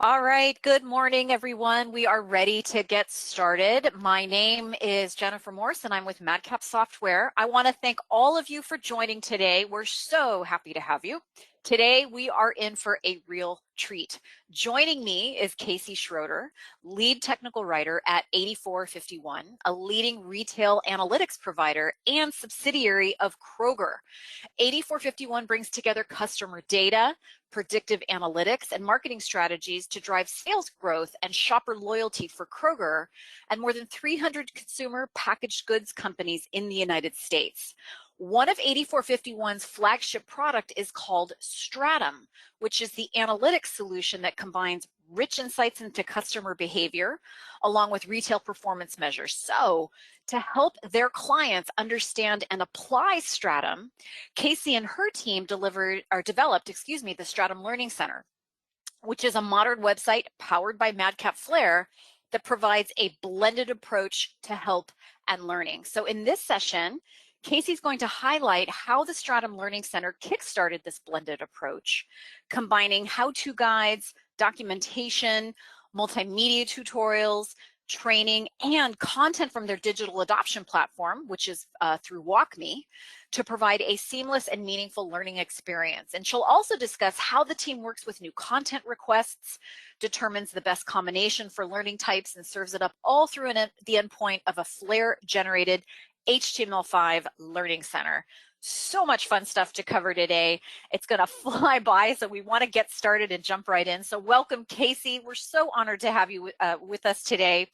All right, good morning, everyone. We are ready to get started. My name is Jennifer Morse, and I'm with Madcap Software. I want to thank all of you for joining today. We're so happy to have you. Today, we are in for a real treat. Joining me is Casey Schroeder, lead technical writer at 8451, a leading retail analytics provider and subsidiary of Schroeder. 8451 brings together customer data, predictive analytics, and marketing strategies to drive sales growth and shopper loyalty for Kroger and more than 300 consumer packaged goods companies in the United States. One of 8451's flagship product is called Stratum, which is the analytics solution that combines rich insights into customer behavior along with retail performance measures. So to help their clients understand and apply Stratum, Casey and her team developed the Stratum Learning Center, which is a modern website powered by Madcap Flair that provides a blended approach to help and learning. So in this session, Casey's going to highlight how the Stratum Learning Center kickstarted this blended approach, combining how-to guides, documentation, multimedia tutorials, training, and content from their digital adoption platform, which is through WalkMe, to provide a seamless and meaningful learning experience. And she'll also discuss how the team works with new content requests, determines the best combination for learning types, and serves it up all through the endpoint of a Flair-generated HTML5 Learning Center. So much fun stuff to cover today. It's going to fly by, so we want to get started and jump right in. So welcome, Casey. We're so honored to have you with us today.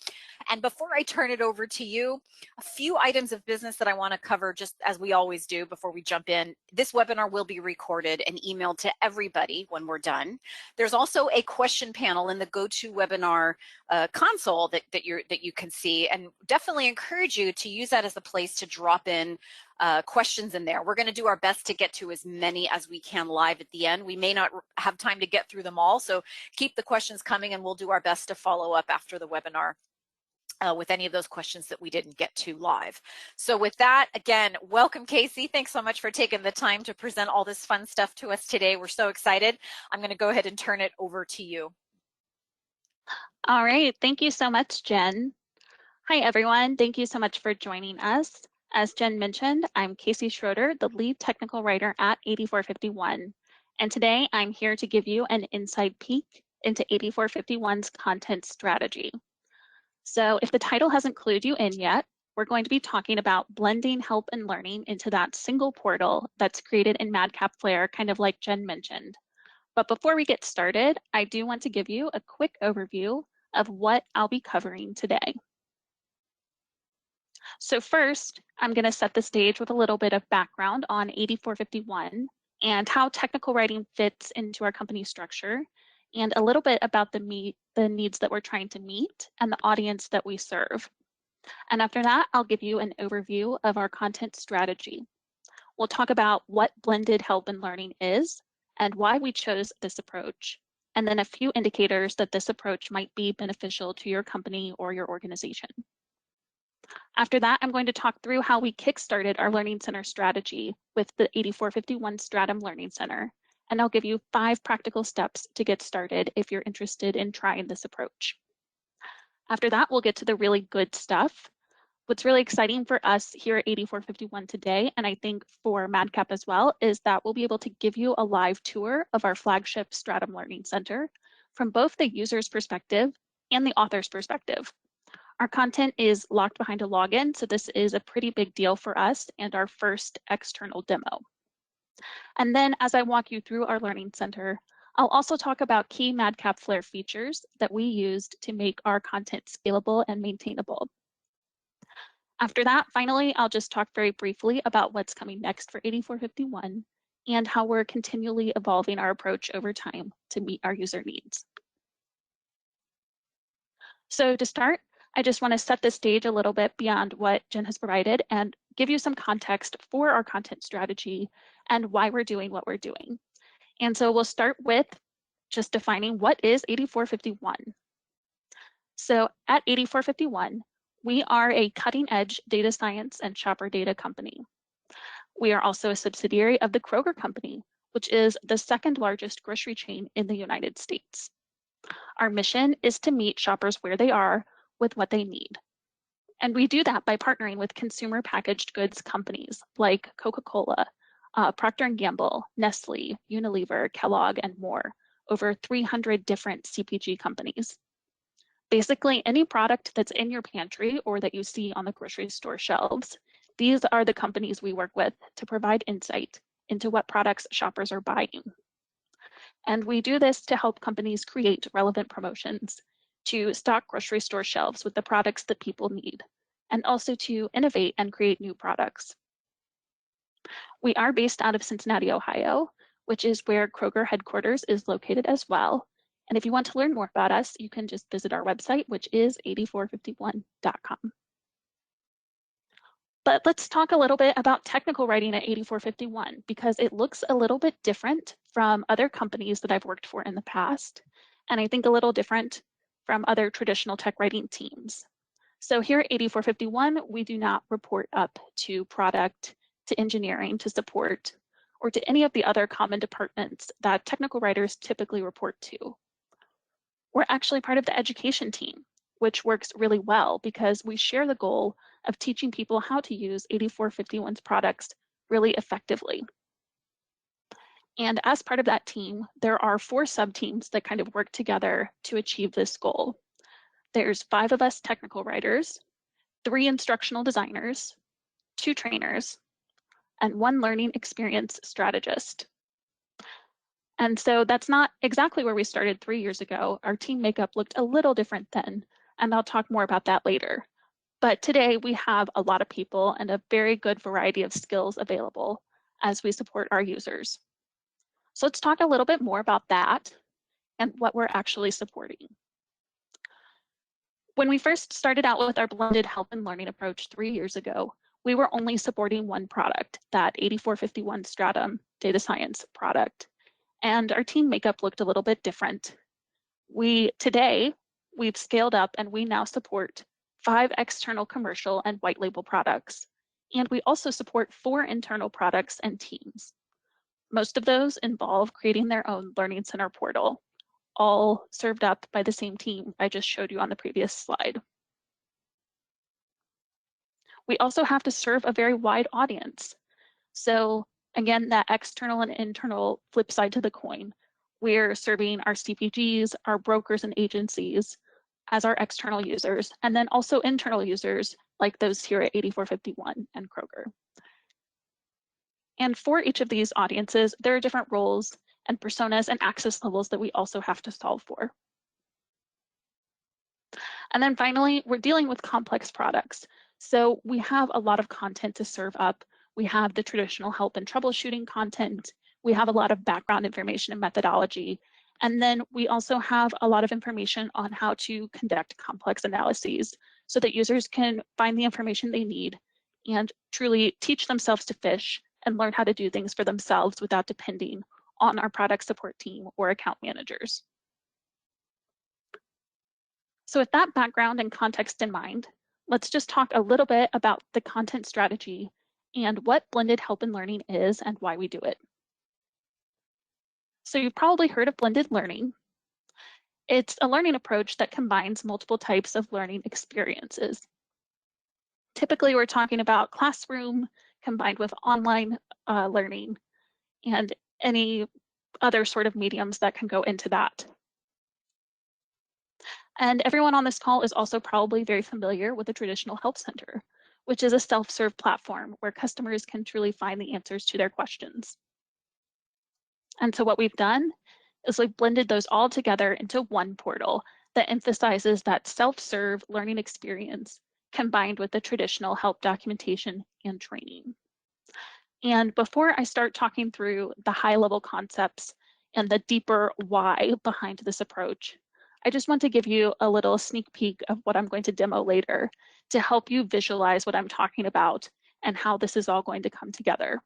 And before I turn it over to you, a few items of business that I want to cover, just as we always do before we jump in. This webinar will be recorded and emailed to everybody when we're done. There's also a question panel in the GoToWebinar console that you can see, and definitely encourage you to use that as a place to drop in questions in there. We're going to do our best to get to as many as we can live at the end. We may not have time to get through them all, so keep the questions coming and we'll do our best to follow up after the webinar with any of those questions that we didn't get to live. So with that, again, welcome, Casey. Thanks so much for taking the time to present all this fun stuff to us today. We're so excited. I'm going to go ahead and turn it over to you. All right. Thank you so much, Jen. Hi, everyone. Thank you so much for joining us. As Jen mentioned, I'm Casey Schroeder, the lead technical writer at 8451. And today I'm here to give you an inside peek into 8451's content strategy. So if the title hasn't clued you in yet, we're going to be talking about blending help and learning into that single portal that's created in Madcap Flair, kind of like Jen mentioned. But before we get started, I do want to give you a quick overview of what I'll be covering today. So first, I'm going to set the stage with a little bit of background on 8451 and how technical writing fits into our company structure, and a little bit about the needs that we're trying to meet and the audience that we serve. And after that, I'll give you an overview of our content strategy. We'll talk about what blended help and learning is and why we chose this approach, and then a few indicators that this approach might be beneficial to your company or your organization. After that, I'm going to talk through how we kickstarted our Learning Center strategy with the 8451 Stratum Learning Center, and I'll give you 5 practical steps to get started if you're interested in trying this approach. After that, we'll get to the really good stuff. What's really exciting for us here at 8451 today, and I think for Madcap as well, is that we'll be able to give you a live tour of our flagship Stratum Learning Center from both the user's perspective and the author's perspective. Our content is locked behind a login, so this is a pretty big deal for us and our first external demo. And then as I walk you through our Learning Center, I'll also talk about key Madcap Flair features that we used to make our content scalable and maintainable. After that, finally, I'll just talk very briefly about what's coming next for 8451 and how we're continually evolving our approach over time to meet our user needs. So to start, I just want to set the stage a little bit beyond what Jen has provided and give you some context for our content strategy and why we're doing what we're doing. And so we'll start with just defining what is 8451. So at 8451, we are a cutting-edge data science and shopper data company. We are also a subsidiary of the Kroger Company, which is the second largest grocery chain in the United States. Our mission is to meet shoppers where they are with what they need. And we do that by partnering with consumer packaged goods companies like Coca-Cola, Procter & Gamble, Nestle, Unilever, Kellogg, and more, over 300 different CPG companies. Basically, any product that's in your pantry or that you see on the grocery store shelves, these are the companies we work with to provide insight into what products shoppers are buying. And we do this to help companies create relevant promotions, to stock grocery store shelves with the products that people need, and also to innovate and create new products. We are based out of Cincinnati, Ohio, which is where Kroger headquarters is located as well. And if you want to learn more about us, you can just visit our website, which is 8451.com. But let's talk a little bit about technical writing at 8451 because it looks a little bit different from other companies that I've worked for in the past, and I think a little different from other traditional tech writing teams. So here at 8451, we do not report up to product, to engineering, to support, or to any of the other common departments that technical writers typically report to. We're actually part of the education team, which works really well because we share the goal of teaching people how to use 8451's products really effectively. And as part of that team, there are 4 sub-teams that kind of work together to achieve this goal. There's 5 of us technical writers, 3 instructional designers, 2 trainers, and 1 learning experience strategist. And so that's not exactly where we started 3 years ago. Our team makeup looked a little different then, and I'll talk more about that later. But today we have a lot of people and a very good variety of skills available as we support our users. So let's talk a little bit more about that and what we're actually supporting. When we first started out with our blended help and learning approach 3 years ago, we were only supporting one product, that 8451 Stratum data science product. And our team makeup looked a little bit different. Today, we've scaled up and we now support 5 external commercial and white label products. And we also support 4 internal products and teams. Most of those involve creating their own Learning Center portal, all served up by the same team I just showed you on the previous slide. We also have to serve a very wide audience. So again, that external and internal flip side to the coin. We're serving our CPGs, our brokers and agencies as our external users, and then also internal users like those here at 8451 and Kroger. And for each of these audiences, there are different roles and personas and access levels that we also have to solve for. And then finally, we're dealing with complex products. So we have a lot of content to serve up. We have the traditional help and troubleshooting content. We have a lot of background information and methodology. And then we also have a lot of information on how to conduct complex analyses so that users can find the information they need and truly teach themselves to fish and learn how to do things for themselves without depending on our product support team or account managers. So with that background and context in mind, let's just talk a little bit about the content strategy and what blended help and learning is and why we do it. So you've probably heard of blended learning. It's a learning approach that combines multiple types of learning experiences. Typically, we're talking about classroom combined with online learning and any other sort of mediums that can go into that. And everyone on this call is also probably very familiar with the traditional help center, which is a self-serve platform where customers can truly find the answers to their questions. And so what we've done is we've blended those all together into one portal that emphasizes that self-serve learning experience combined with the traditional help documentation and training. And before I start talking through the high-level concepts and the deeper why behind this approach, I just want to give you a little sneak peek of what I'm going to demo later to help you visualize what I'm talking about and how this is all going to come together.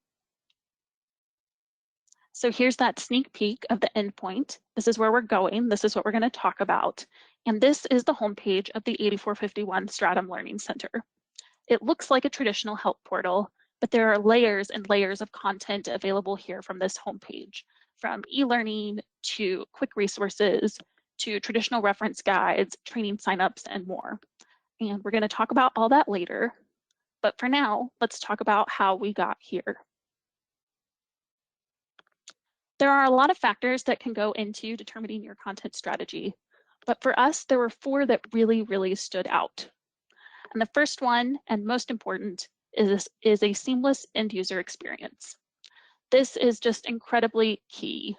So here's that sneak peek of the endpoint. This is where we're going. This is what we're going to talk about. And this is the homepage of the 8451 Stratum Learning Center. It looks like a traditional help portal, but there are layers and layers of content available here from this homepage, from e-learning to quick resources to traditional reference guides, training signups, and more. And we're going to talk about all that later. But for now, let's talk about how we got here. There are a lot of factors that can go into determining your content strategy, but for us, there were 4 that really stood out. And the first one, and most important, is a seamless end user experience. This is just incredibly key.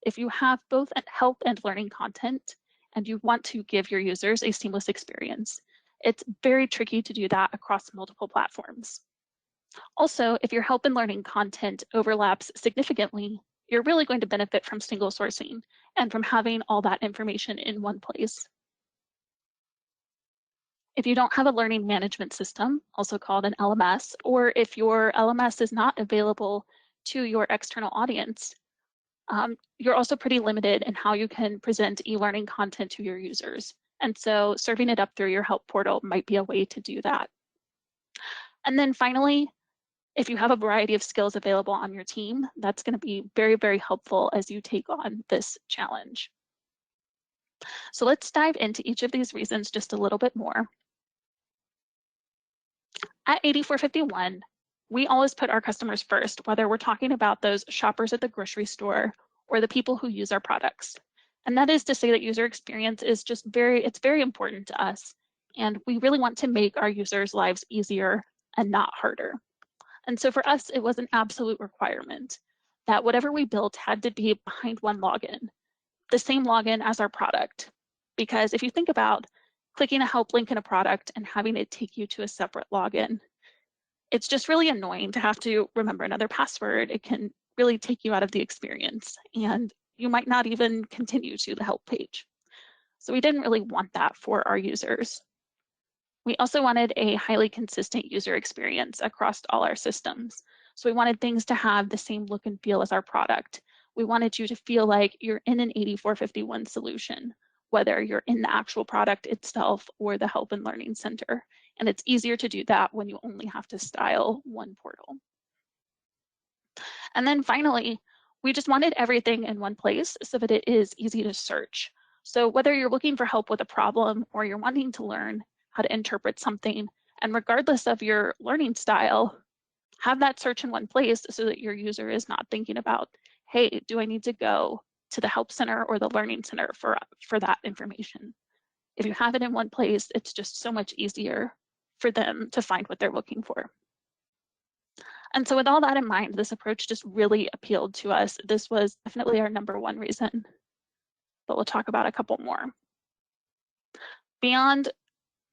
If you have both help and learning content, and you want to give your users a seamless experience, it's very tricky to do that across multiple platforms. Also, if your help and learning content overlaps significantly, you're really going to benefit from single sourcing and from having all that information in one place. If you don't have a learning management system, also called an LMS, or if your LMS is not available to your external audience, you're also pretty limited in how you can present e-learning content to your users. And so serving it up through your help portal might be a way to do that. And then finally, if you have a variety of skills available on your team, that's going to be very helpful as you take on this challenge. So let's dive into each of these reasons just a little bit more. At 8451, we always put our customers first, whether we're talking about those shoppers at the grocery store or the people who use our products. And that is to say that user experience is just it's very important to us. And we really want to make our users' lives easier and not harder. And so for us, it was an absolute requirement that whatever we built had to be behind one login, the same login as our product. Because if you think about clicking a help link in a product and having it take you to a separate login, it's just really annoying to have to remember another password. It can really take you out of the experience, and you might not even continue to the help page. So we didn't really want that for our users. We also wanted a highly consistent user experience across all our systems. So we wanted things to have the same look and feel as our product. We wanted you to feel like you're in an 8451 solution, whether you're in the actual product itself or the Help and Learning Center. And it's easier to do that when you only have to style one portal. And then finally, we just wanted everything in one place so that it is easy to search. So whether you're looking for help with a problem or you're wanting to learn how to interpret something, and regardless of your learning style, have that search in one place so that your user is not thinking about, hey, do I need to go to the Help Center or the Learning Center for that information? If you have it in one place, it's just so much easier for them to find what they're looking for. And so with all that in mind, this approach just really appealed to us. This was definitely our #1 reason, but we'll talk about a couple more. Beyond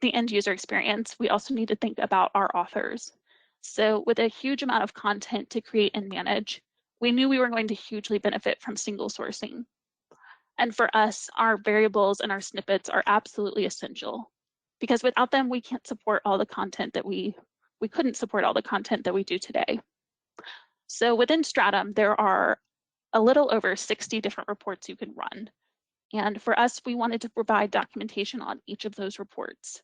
the end user experience, we also need to think about our authors. So with a huge amount of content to create and manage, we knew we were going to hugely benefit from single sourcing. And for us, our variables and our snippets are absolutely essential, because without them, we can't support all the content that we couldn't support all the content that we do today. So within Stratum, there are a little over 60 different reports you can run. And for us, we wanted to provide documentation on each of those reports.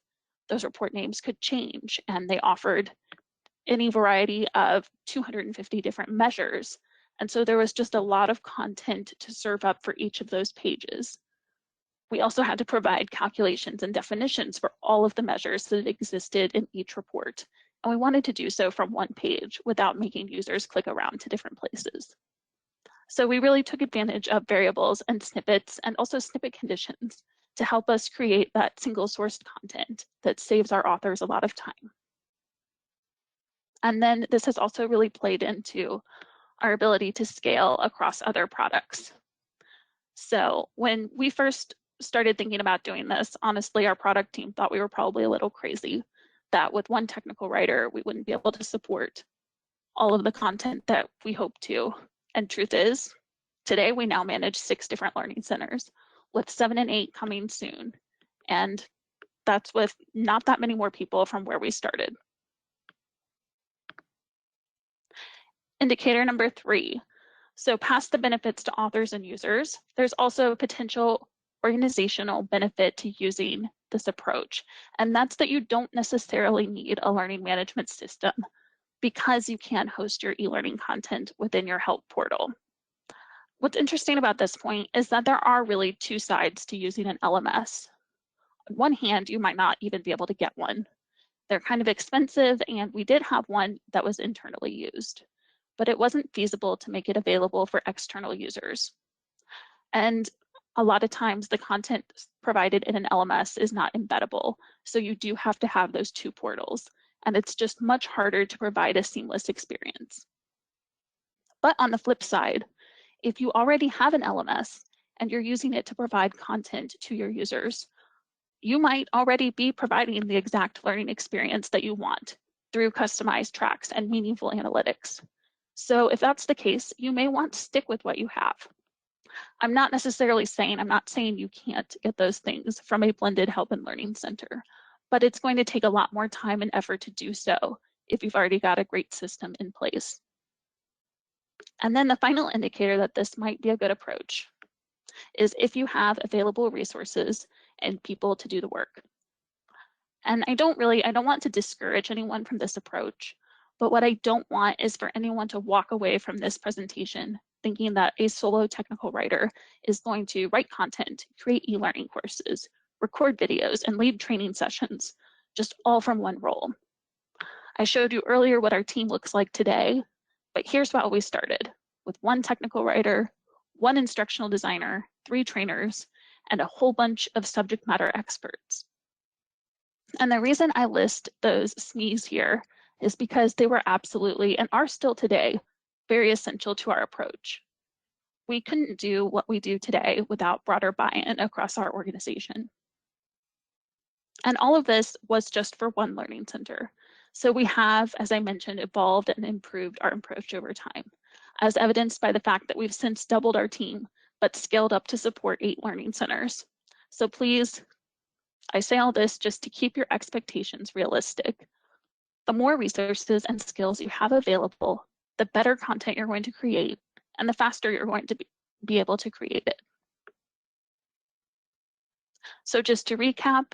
Those report names could change, and they offered any variety of 250 different measures. And so there was just a lot of content to serve up for each of those pages. We also had to provide calculations and definitions for all of the measures that existed in each report. And we wanted to do so from one page without making users click around to different places. So we really took advantage of variables and snippets and also snippet conditions to help us create that single sourced content that saves our authors a lot of time. And then this has also really played into our ability to scale across other products. So when we first started thinking about doing this, honestly, our product team thought we were probably a little crazy, that with one technical writer, we wouldn't be able to support all of the content that we hope to. And truth is, today we now manage 6 different learning centers, with 7 and 8 coming soon. And that's with not that many more people from where we started. Indicator number 3. So past the benefits to authors and users, there's also potential organizational benefit to using this approach. And that's that you don't necessarily need a learning management system because you can host your e-learning content within your help portal. What's interesting about this point is that there are really two sides to using an LMS. On one hand, you might not even be able to get one. They're kind of expensive, and we did have one that was internally used, but it wasn't feasible to make it available for external users. And a lot of times the content provided in an LMS is not embeddable, so you do have to have those two portals, and it's just much harder to provide a seamless experience. But on the flip side, if you already have an LMS and you're using it to provide content to your users, you might already be providing the exact learning experience that you want through customized tracks and meaningful analytics. So if that's the case, you may want to stick with what you have. I'm not saying you can't get those things from a blended help and learning center, but it's going to take a lot more time and effort to do so if you've already got a great system in place. And then the final indicator that this might be a good approach is if you have available resources and people to do the work. And I don't want to discourage anyone from this approach, but what I don't want is for anyone to walk away from this presentation thinking that a solo technical writer is going to write content, create e-learning courses, record videos, and lead training sessions, just all from one role. I showed you earlier what our team looks like today, but here's how we started, with one technical writer, one instructional designer, 3 trainers, and a whole bunch of subject matter experts. And the reason I list those SMEs here is because they were absolutely, and are still today, very essential to our approach. We couldn't do what we do today without broader buy-in across our organization. And all of this was just for one learning center. So we have, as I mentioned, evolved and improved our approach over time, as evidenced by the fact that we've since doubled our team, but scaled up to support 8 learning centers. So please, I say all this just to keep your expectations realistic. The more resources and skills you have available, the better content you're going to create, and the faster you're going to be able to create it. So just to recap,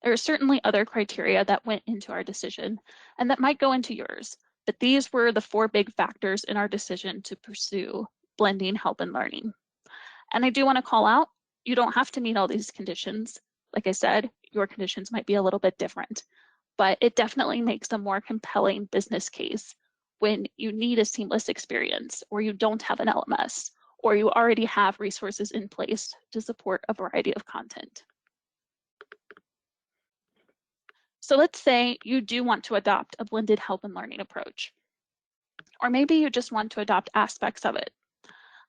there are certainly other criteria that went into our decision and that might go into yours, but these were the 4 big factors in our decision to pursue blending help and learning. And I do want to call out, you don't have to meet all these conditions. Like I said, your conditions might be a little bit different, but it definitely makes a more compelling business case when you need a seamless experience, or you don't have an LMS, or you already have resources in place to support a variety of content. So let's say you do want to adopt a blended help and learning approach, or maybe you just want to adopt aspects of it.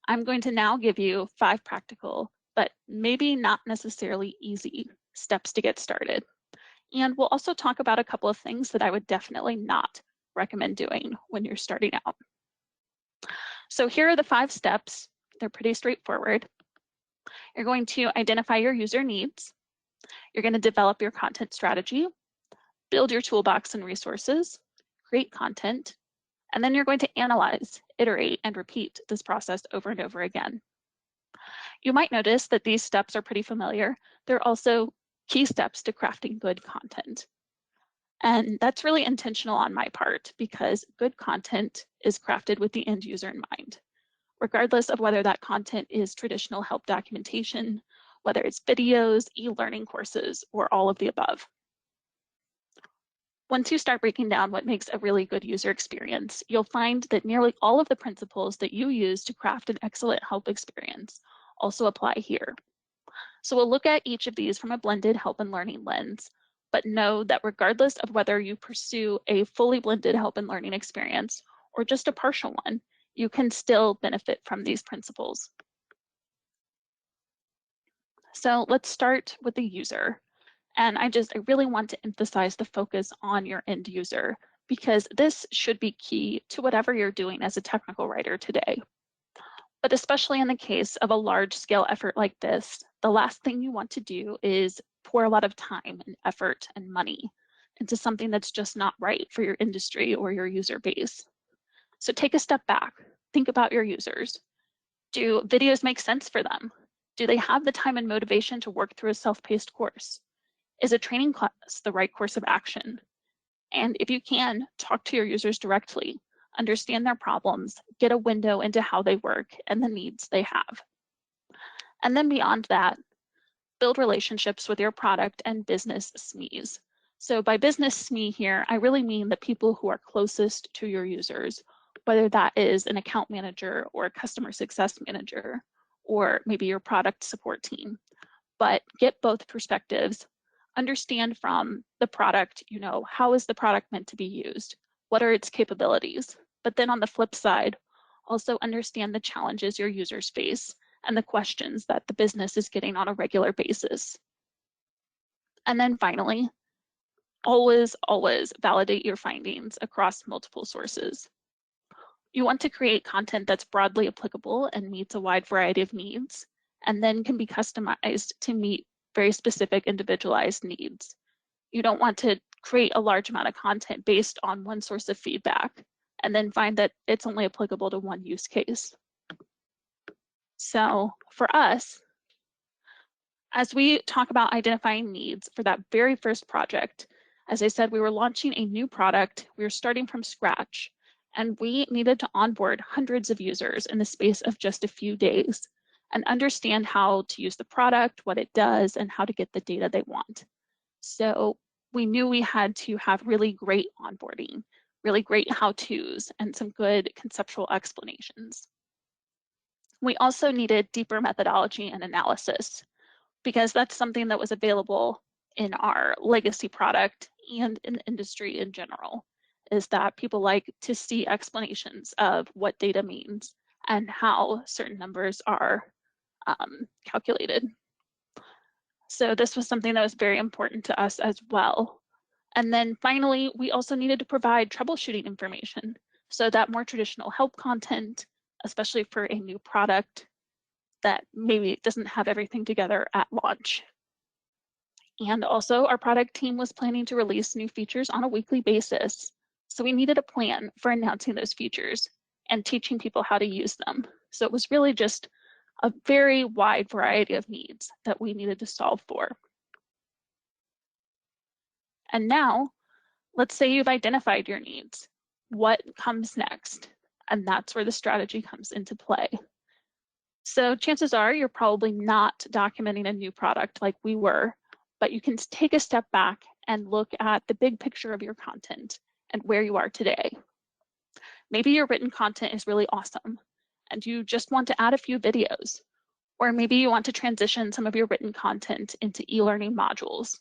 I'm going to now give you 5 practical, but maybe not necessarily easy steps to get started. And we'll also talk about a couple of things that I would definitely not recommend doing when you're starting out. So here are the 5 steps. They're pretty straightforward. You're going to identify your user needs. You're going to develop your content strategy, build your toolbox and resources, create content, and then you're going to analyze, iterate, and repeat this process over and over again. You might notice that these steps are pretty familiar. They're also key steps to crafting good content. And that's really intentional on my part because good content is crafted with the end user in mind, regardless of whether that content is traditional help documentation, whether it's videos, e-learning courses, or all of the above. Once you start breaking down what makes a really good user experience, you'll find that nearly all of the principles that you use to craft an excellent help experience also apply here. So we'll look at each of these from a blended help and learning lens, but know that regardless of whether you pursue a fully blended help and learning experience or just a partial one, you can still benefit from these principles. So let's start with the user. And I really want to emphasize the focus on your end user because this should be key to whatever you're doing as a technical writer today. But especially in the case of a large scale effort like this, the last thing you want to do is pour a lot of time and effort and money into something that's just not right for your industry or your user base. So take a step back, think about your users. Do videos make sense for them? Do they have the time and motivation to work through a self-paced course? Is a training class the right course of action? And if you can, talk to your users directly. understand their problems, get a window into how they work and the needs they have. And then beyond that, build relationships with your product and business SMEs. So by business SME here, I really mean the people who are closest to your users, whether that is an account manager or a customer success manager, or maybe your product support team. But get both perspectives. Understand from the product, how is the product meant to be used? What are its capabilities? But then on the flip side, also understand the challenges your users face and the questions that the business is getting on a regular basis. And then finally, always validate your findings across multiple sources. You want to create content that's broadly applicable and meets a wide variety of needs, and then can be customized to meet very specific individualized needs. You don't want to create a large amount of content based on one source of feedback and then find that it's only applicable to one use case. So for us, as we talk about identifying needs for that very first project, as I said, we were launching a new product. We were starting from scratch, and we needed to onboard hundreds of users in the space of just a few days and understand how to use the product, what it does, and how to get the data they want. So we knew we had to have really great onboarding, really great how-tos, and some good conceptual explanations. We also needed deeper methodology and analysis, because that's something that was available in our legacy product and in the industry in general, is that people like to see explanations of what data means and how certain numbers are calculated. So this was something that was very important to us as well. And then finally, we also needed to provide troubleshooting information. So that more traditional help content, especially for a new product that maybe doesn't have everything together at launch. And also our product team was planning to release new features on a weekly basis. So we needed a plan for announcing those features and teaching people how to use them. So it was really just a very wide variety of needs that we needed to solve for. And now, let's say you've identified your needs. What comes next? And that's where the strategy comes into play. So chances are you're probably not documenting a new product like we were, but you can take a step back and look at the big picture of your content and where you are today. Maybe your written content is really awesome and you just want to add a few videos, or maybe you want to transition some of your written content into e-learning modules,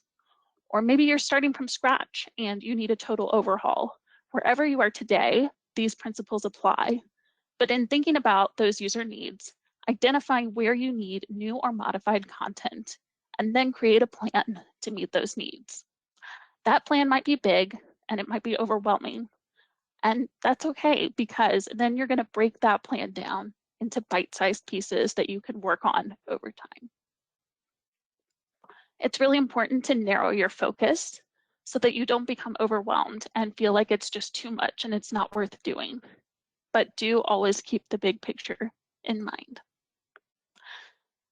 or maybe you're starting from scratch and you need a total overhaul. Wherever you are today, these principles apply. But in thinking about those user needs, identifying where you need new or modified content, and then create a plan to meet those needs. That plan might be big and it might be overwhelming. And that's okay, because then you're going to break that plan down into bite-sized pieces that you can work on over time. It's really important to narrow your focus so that you don't become overwhelmed and feel like it's just too much and it's not worth doing. But do always keep the big picture in mind.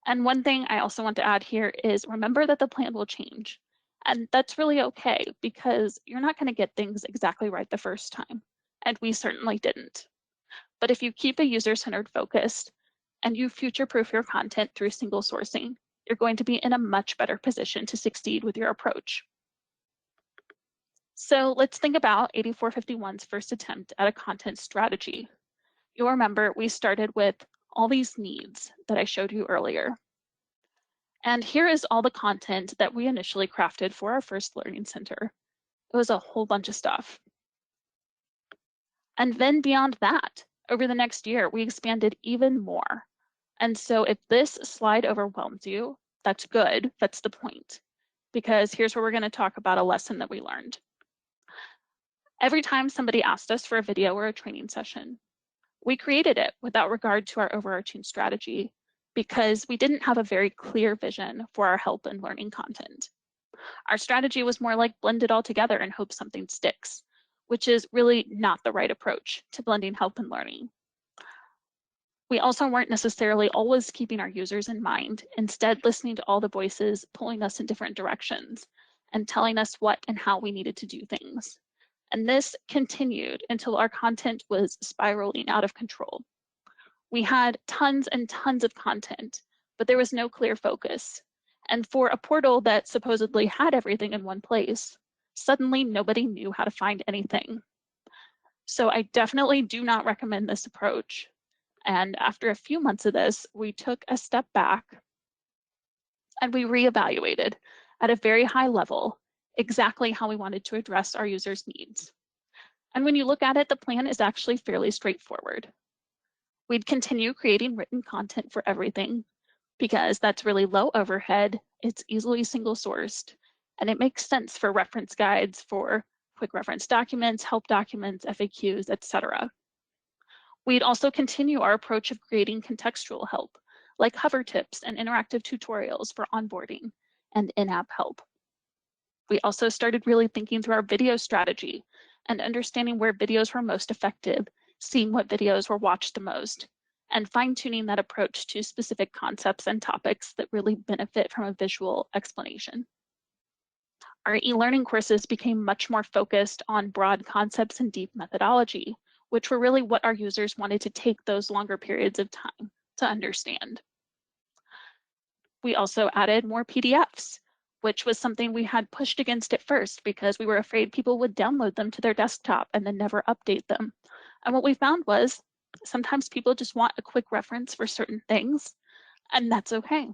And one thing I also want to add here is remember that the plan will change. And that's really okay, because you're not going to get things exactly right the first time. And we certainly didn't. But if you keep a user-centered focus and you future-proof your content through single sourcing, you're going to be in a much better position to succeed with your approach. So let's think about 8451's first attempt at a content strategy. You'll remember we started with all these needs that I showed you earlier. And here is all the content that we initially crafted for our first learning center. It was a whole bunch of stuff. And then beyond that, over the next year, we expanded even more. And so if this slide overwhelms you, that's good, that's the point. Because here's where we're going to talk about a lesson that we learned. Every time somebody asked us for a video or a training session, we created it without regard to our overarching strategy, because we didn't have a very clear vision for our help and learning content. Our strategy was more like blend it all together and hope something sticks, which is really not the right approach to blending help and learning. We also weren't necessarily always keeping our users in mind, instead listening to all the voices pulling us in different directions and telling us what and how we needed to do things. And this continued until our content was spiraling out of control. We had tons and tons of content, but there was no clear focus. And for a portal that supposedly had everything in one place, suddenly nobody knew how to find anything. So I definitely do not recommend this approach. And after a few months of this, we took a step back and we reevaluated at a very high level exactly how we wanted to address our users' needs. And when you look at it, the plan is actually fairly straightforward. We'd continue creating written content for everything because that's really low overhead, it's easily single sourced, and it makes sense for reference guides for quick reference documents, help documents, FAQs, etc. We'd also continue our approach of creating contextual help, like hover tips and interactive tutorials for onboarding and in-app help. We also started really thinking through our video strategy and understanding where videos were most effective, seeing what videos were watched the most, and fine-tuning that approach to specific concepts and topics that really benefit from a visual explanation. Our e-learning courses became much more focused on broad concepts and deep methodology, which were really what our users wanted to take those longer periods of time to understand. We also added more PDFs, which was something we had pushed against at first because we were afraid people would download them to their desktop and then never update them. And what we found was sometimes people just want a quick reference for certain things, and that's okay.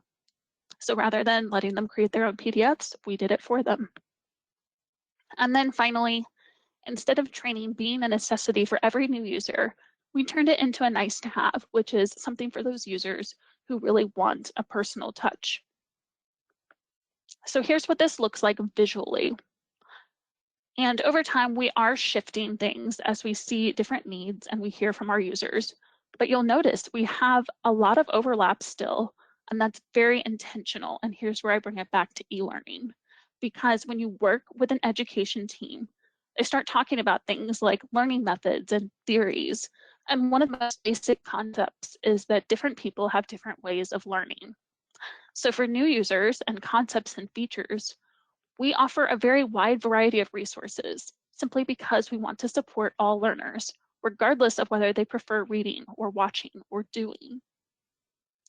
So rather than letting them create their own PDFs, we did it for them. And then finally, instead of training being a necessity for every new user, we turned it into a nice to have, which is something for those users who really want a personal touch. So here's what this looks like visually. And over time, we are shifting things as we see different needs and we hear from our users. But you'll notice we have a lot of overlap still, and that's very intentional. And here's where I bring it back to e-learning. Because when you work with an education team, they start talking about things like learning methods and theories. And one of the most basic concepts is that different people have different ways of learning. So for new users and concepts and features, we offer a very wide variety of resources simply because we want to support all learners, regardless of whether they prefer reading or watching or doing.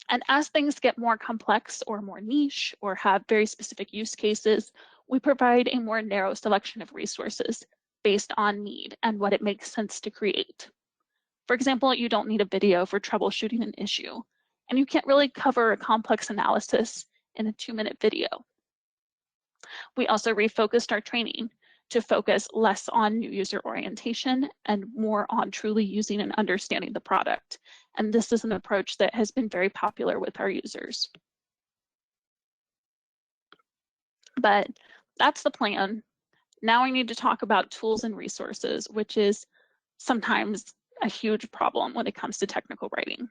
And as things get more complex or more niche or have very specific use cases, we provide a more narrow selection of resources based on need and what it makes sense to create. For example, you don't need a video for troubleshooting an issue, and you can't really cover a complex analysis in a 2-minute video. We also refocused our training to focus less on new user orientation and more on truly using and understanding the product. And this is an approach that has been very popular with our users. But that's the plan. Now we need to talk about tools and resources, which is sometimes a huge problem when it comes to technical writing.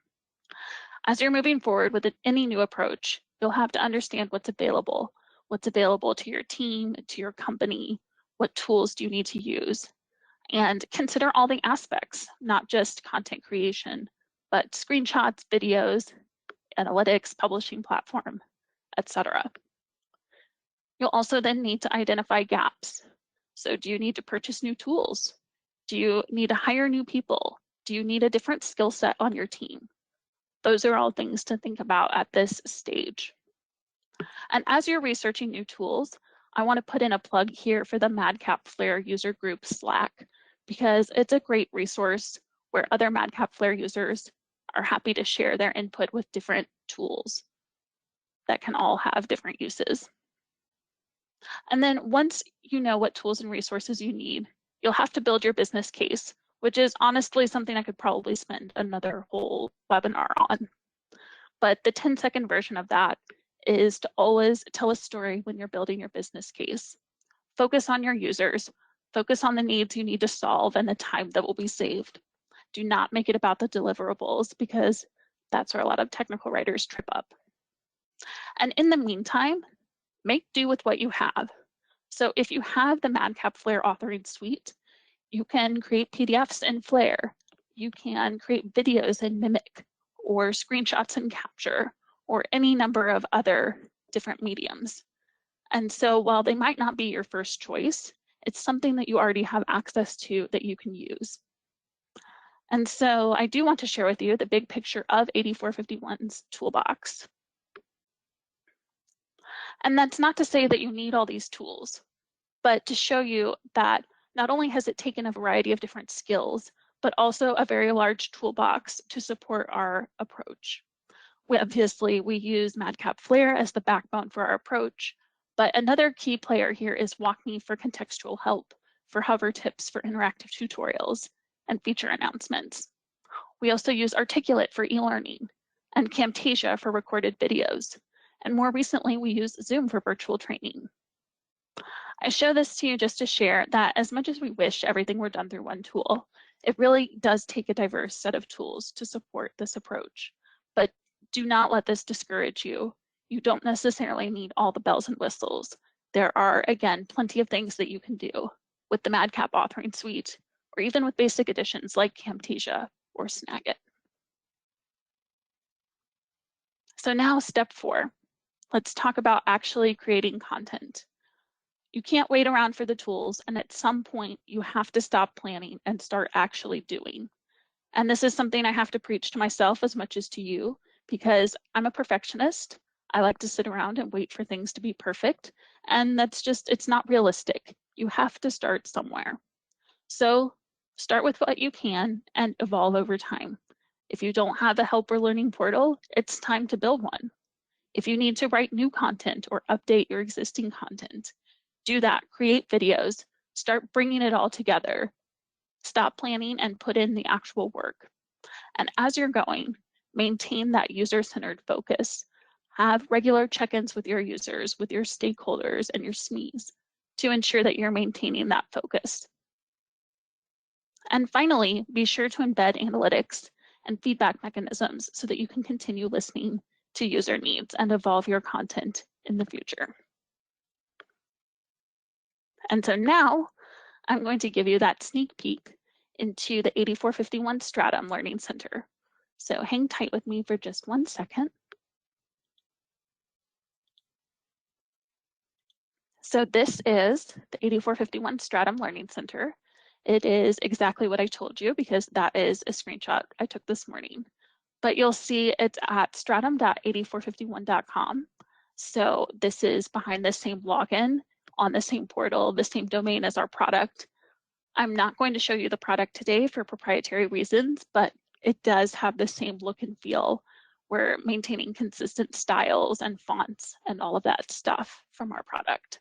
As you're moving forward with any new approach, you'll have to understand what's available to your team, to your company, what tools do you need to use, and consider all the aspects, not just content creation, but screenshots, videos, analytics, publishing platform, etc. You'll also then need to identify gaps. So do you need to purchase new tools? Do you need to hire new people? Do you need a different skill set on your team? Those are all things to think about at this stage. And as you're researching new tools, I want to put in a plug here for the Madcap Flare user group Slack, because it's a great resource where other Madcap Flare users are happy to share their input with different tools that can all have different uses. And then once you know what tools and resources you need, you'll have to build your business case, which is honestly something I could probably spend another whole webinar on. But the 10-second version of that is to always tell a story when you're building your business case. Focus on your users, focus on the needs you need to solve and the time that will be saved. Do not make it about the deliverables, because that's where a lot of technical writers trip up. And in the meantime, make do with what you have. So if you have the Madcap Flare authoring suite, you can create PDFs in Flare. You can create videos in Mimic, or screenshots in Capture, or any number of other different mediums. And so while they might not be your first choice, It's something that you already have access to that you can use. And so I do want to share with you the big picture of 8451's toolbox. And that's not to say that you need all these tools, but to show you that not only has it taken a variety of different skills, but also a very large toolbox to support our approach. Obviously, we use Madcap Flare as the backbone for our approach, but another key player here is WalkMe for contextual help, for hover tips for interactive tutorials, and feature announcements. We also use Articulate for e-learning, and Camtasia for recorded videos. And more recently, we use Zoom for virtual training. I show this to you just to share that as much as we wish everything were done through one tool, it really does take a diverse set of tools to support this approach. But do not let this discourage you. You don't necessarily need all the bells and whistles. There are, again, plenty of things that you can do with the Madcap authoring suite, or even with basic additions like Camtasia or Snagit. So now step 4, let's talk about actually creating content. You can't wait around for the tools, and at some point you have to stop planning and start actually doing. And this is something I have to preach to myself as much as to you, because I'm a perfectionist. I like to sit around and wait for things to be perfect, and it's not realistic. You have to start somewhere. So start with what you can and evolve over time. If you don't have a helper learning portal, it's time to build one. If you need to write new content or update your existing content, do that, create videos, start bringing it all together, stop planning and put in the actual work. And as you're going, maintain that user-centered focus. Have regular check-ins with your users, with your stakeholders and your SMEs to ensure that you're maintaining that focus. And finally, be sure to embed analytics and feedback mechanisms so that you can continue listening to user needs and evolve your content in the future. And so now I'm going to give you that sneak peek into the 8451 Stratum Learning Center. So hang tight with me for just 1 second. So this is the 8451 Stratum Learning Center. It is exactly what I told you because that is a screenshot I took this morning. But you'll see it's at stratum.8451.com. So this is behind the same login, on the same portal, the same domain as our product. I'm not going to show you the product today for proprietary reasons, but it does have the same look and feel. We're maintaining consistent styles and fonts and all of that stuff from our product.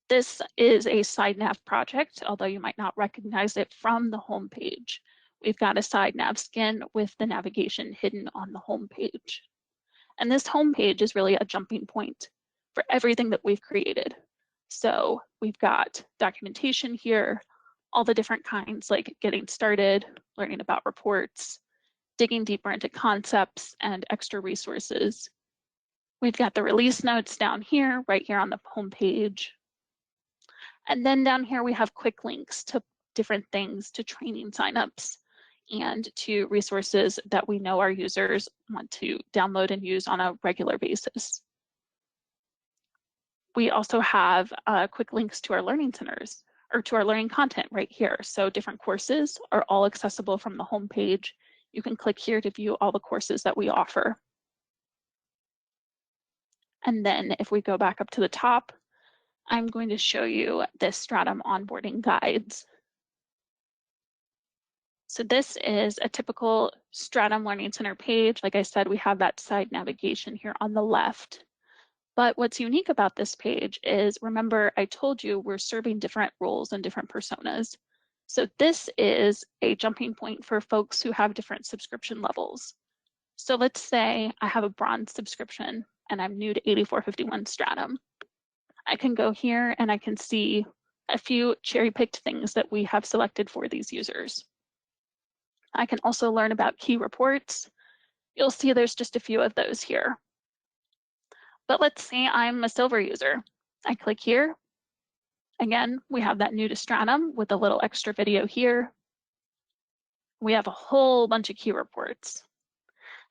This is a side nav project, although you might not recognize it from the home page. We've got a side nav skin with the navigation hidden on the home page. And this home page is really a jumping point for everything that we've created. So we've got documentation here, all the different kinds like getting started, learning about reports, digging deeper into concepts and extra resources. We've got the release notes down here, right here on the home page. And then down here we have quick links to different things, to training signups and to resources that we know our users want to download and use on a regular basis. We also have quick links to our learning centers or to our learning content right here. So different courses are all accessible from the home page. You can click here to view all the courses that we offer. And then if we go back up to the top, I'm going to show you the Stratum onboarding guides. So this is a typical Stratum Learning Center page. Like I said, we have that side navigation here on the left. But what's unique about this page is, remember, I told you we're serving different roles and different personas. So this is a jumping point for folks who have different subscription levels. So let's say I have a bronze subscription and I'm new to 8451 Stratum. I can go here and I can see a few cherry-picked things that we have selected for these users. I can also learn about key reports. You'll see there's just a few of those here. But let's say I'm a silver user. I click here. Again, we have that new to Stratum with a little extra video here. We have a whole bunch of key reports.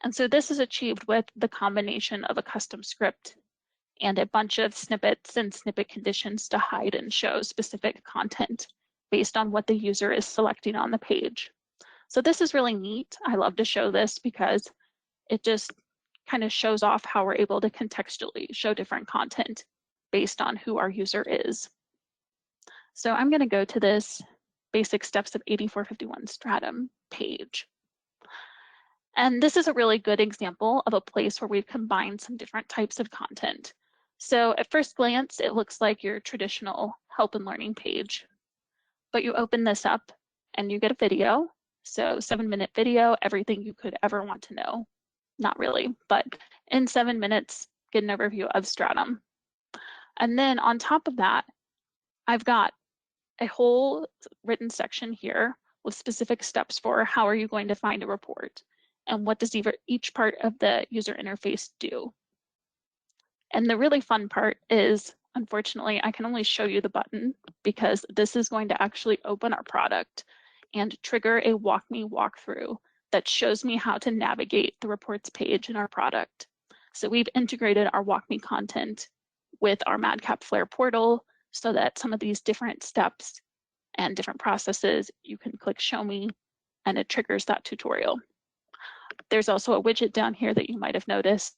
And so this is achieved with the combination of a custom script and a bunch of snippets and snippet conditions to hide and show specific content based on what the user is selecting on the page. So this is really neat. I love to show this because it just kind of shows off how we're able to contextually show different content based on who our user is. So I'm going to go to this basic steps of 8451 Stratum page. And this is a really good example of a place where we've combined some different types of content. So at first glance, it looks like your traditional help and learning page, but you open this up and you get a video. So 7-minute video, everything you could ever want to know. Not really, but in 7 minutes, get an overview of Stratum. And then on top of that, I've got a whole written section here with specific steps for how are you going to find a report and what does each part of the user interface do. And the really fun part is, unfortunately, I can only show you the button because this is going to actually open our product and trigger a walk me walkthrough that shows me how to navigate the reports page in our product. So we've integrated our walk me content with our Madcap Flare portal so that some of these different steps and different processes, you can click show me and it triggers that tutorial. There's also a widget down here that you might have noticed.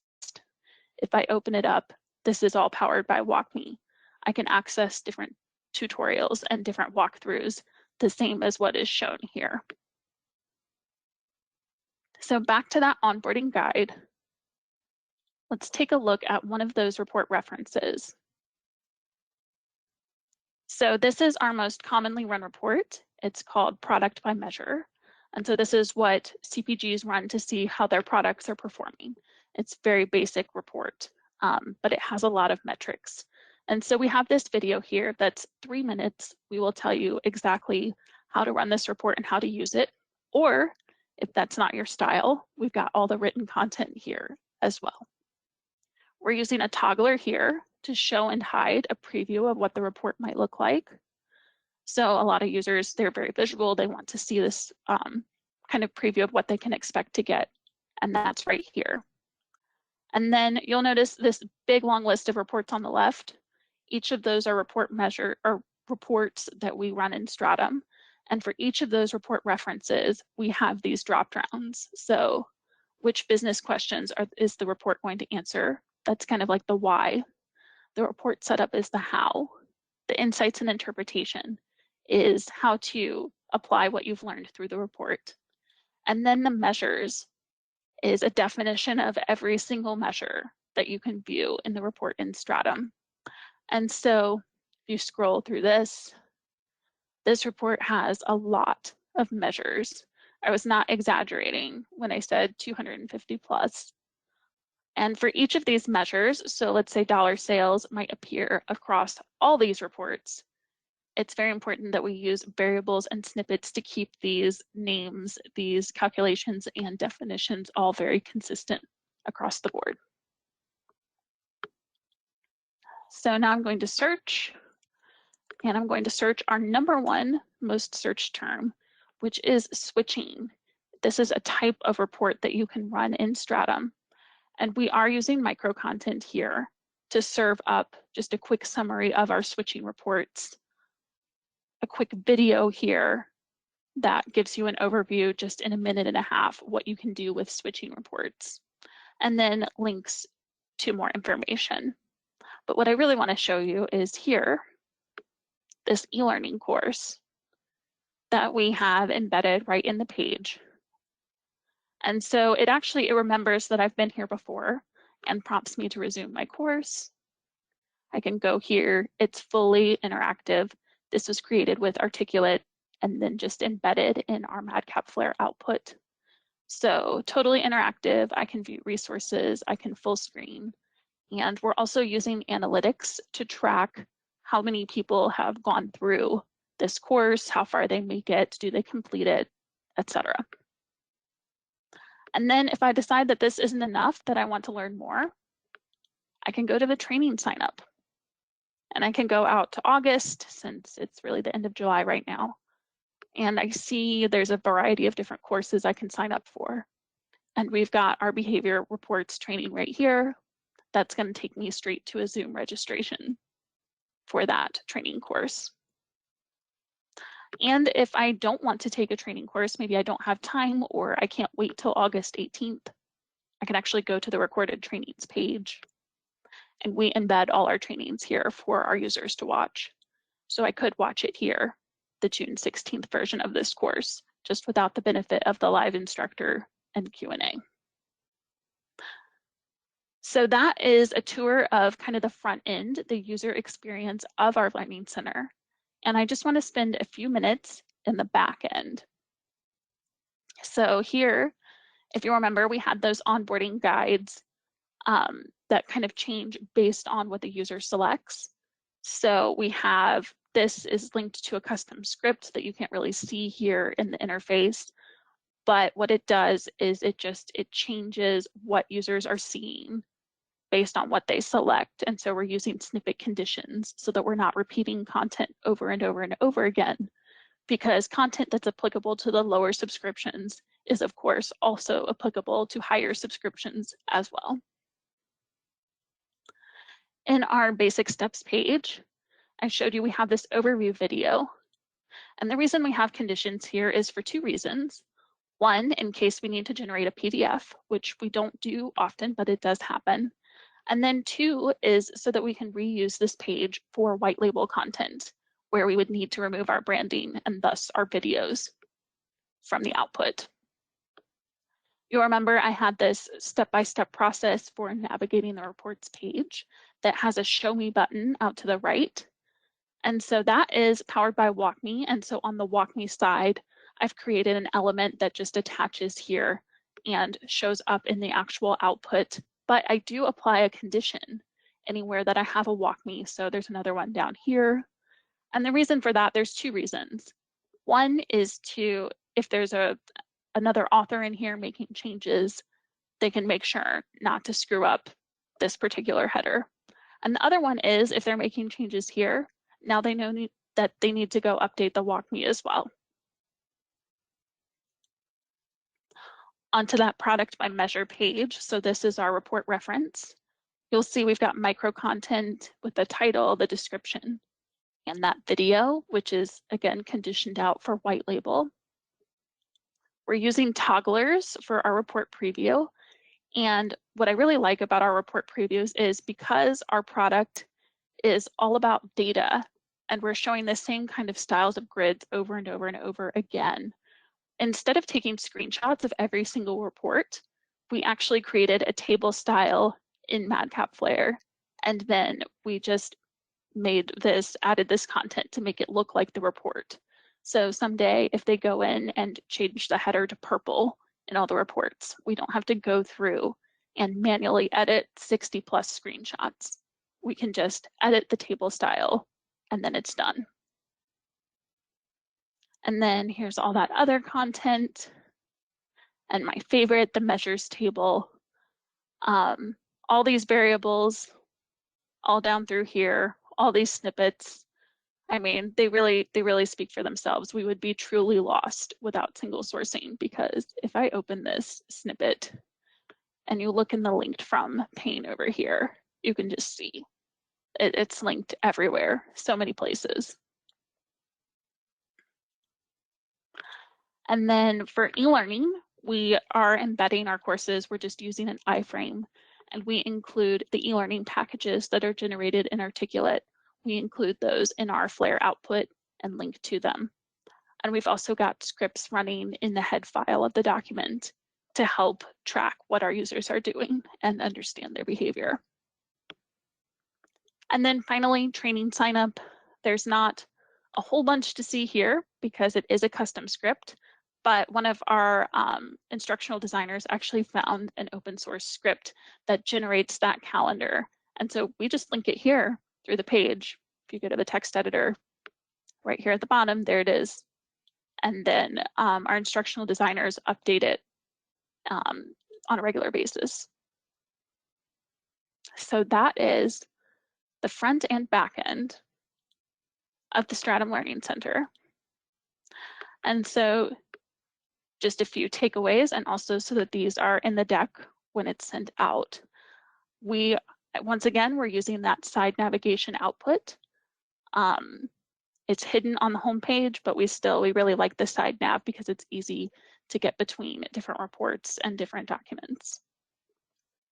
If I open it up, this is all powered by WalkMe. I can access different tutorials and different walkthroughs, the same as what is shown here. So back to that onboarding guide. Let's take a look at one of those report references. So this is our most commonly run report. It's called Product by Measure. And so this is what CPGs run to see how their products are performing. It's a very basic report, but it has a lot of metrics. And so we have this video here that's 3 minutes. We will tell you exactly how to run this report and how to use it. Or if that's not your style, we've got all the written content here as well. We're using a toggler here to show and hide a preview of what the report might look like. So a lot of users, they're very visual. They want to see this kind of preview of what they can expect to get. And that's right here. And then you'll notice this big long list of reports on the left. Each of those are reports that we run in Stratum. And for each of those report references, we have these drop downs. So which business questions is the report going to answer? That's kind of like the why. The report setup is the how. The insights and interpretation is how to apply what you've learned through the report. And then the measures is a definition of every single measure that you can view in the report in Stratum. And so if you scroll through this report has a lot of measures. I was not exaggerating when I said 250 plus. And for each of these measures, so let's say dollar sales might appear across all these reports. It's very important that we use variables and snippets to keep these names, these calculations and definitions all very consistent across the board. So now I'm going to search, and I'm going to search our #1 most searched term, which is switching. This is a type of report that you can run in Stratum. And we are using micro content here to serve up just a quick summary of our switching reports. A quick video here that gives you an overview just in a minute and a half what you can do with switching reports. And then links to more information. But what I really want to show you is here, this e-learning course that we have embedded right in the page. And so it remembers that I've been here before and prompts me to resume my course. I can go here. It's fully interactive. This was created with Articulate and then just embedded in our Madcap Flare output. So totally interactive. I can view resources. I can full screen. And we're also using analytics to track how many people have gone through this course, how far they make it, do they complete it, etc. And then if I decide that this isn't enough, that I want to learn more, I can go to the training sign up. And I can go out to August, since it's really the end of July right now. And I see there's a variety of different courses I can sign up for. And we've got our behavior reports training right here. that's going to take me straight to a Zoom registration for that training course. And if I don't want to take a training course, maybe I don't have time or I can't wait till August 18th, I can actually go to the recorded trainings page, and we embed all our trainings here for our users to watch. So I could watch it here, the June 16th version of this course, just without the benefit of the live instructor and Q&A. So that is a tour of kind of the front end, the user experience of our Learning Center. And I just want to spend a few minutes in the back end. So here, if you remember, we had those onboarding guides that kind of change based on what the user selects. So we have, this is linked to a custom script that you can't really see here in the interface. But what it does is it changes what users are seeing based on what they select. And so we're using snippet conditions so that we're not repeating content over and over and over again, because content that's applicable to the lower subscriptions is of course also applicable to higher subscriptions as well. In our basic steps page, I showed you we have this overview video. And the reason we have conditions here is for two reasons. One, in case we need to generate a PDF, which we don't do often, but it does happen. And then two is so that we can reuse this page for white label content, where we would need to remove our branding and thus our videos from the output. You'll remember I had this step-by-step process for navigating the reports page that has a show me button out to the right. And so that is powered by WalkMe. And so on the WalkMe side, I've created an element that just attaches here and shows up in the actual output. But I do apply a condition anywhere that I have a WalkMe. So there's another one down here. And the reason for that, there's two reasons. One is to, if there's another author in here making changes, they can make sure not to screw up this particular header. And the other one is if they're making changes here, now they know that they need to go update the WalkMe as well. Onto that product by measure page. So this is our report reference. You'll see we've got micro content with the title, the description, and that video, which is again conditioned out for white label. We're using togglers for our report preview. And what I really like about our report previews is because our product is all about data and we're showing the same kind of styles of grids over and over and over again. Instead of taking screenshots of every single report, we actually created a table style in Madcap Flare. And then we just added this content to make it look like the report. So someday if they go in and change the header to purple in all the reports, we don't have to go through and manually edit 60 plus screenshots. We can just edit the table style and then it's done. And then here's all that other content. And my favorite, the measures table. All these variables, all down through here, all these snippets. I mean, they really speak for themselves. We would be truly lost without single sourcing, because if I open this snippet and you look in the linked from pane over here, you can just see it's linked everywhere, so many places. And then for e-learning, we are embedding our courses. We're just using an iframe, and we include the e-learning packages that are generated in Articulate. We include those in our Flare output and link to them. And we've also got scripts running in the head file of the document to help track what our users are doing and understand their behavior. And then finally, training sign up. There's not a whole bunch to see here because it is a custom script, but one of our instructional designers actually found an open source script that generates that calendar. And so we just link it here through the page. If you go to the text editor, right here at the bottom, there it is. And then our instructional designers update it on a regular basis. So that is the front and back end of the Stratum Learning Center. And so just a few takeaways, and also so that these are in the deck when it's sent out. We Once again, we're using that side navigation output. It's hidden on the home page, but we really like the side nav because it's easy to get between different reports and different documents.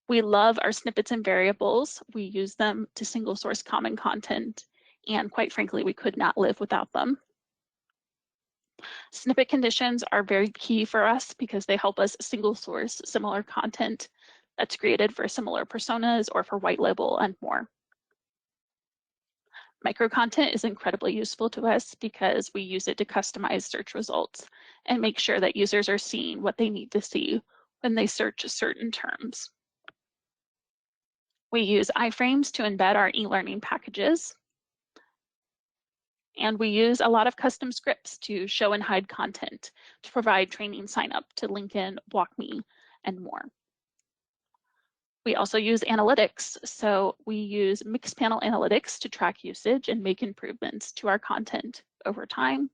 We love our snippets and variables. We use them to single source common content, and quite frankly, we could not live without them. Snippet conditions are very key for us because they help us single source similar content that's created for similar personas or for white label and more. Micro content is incredibly useful to us because we use it to customize search results and make sure that users are seeing what they need to see when they search certain terms. We use iframes to embed our e-learning packages. And we use a lot of custom scripts to show and hide content, to provide training sign up to LinkedIn, WalkMe, and more. We also use analytics. So we use mixed panel analytics to track usage and make improvements to our content over time.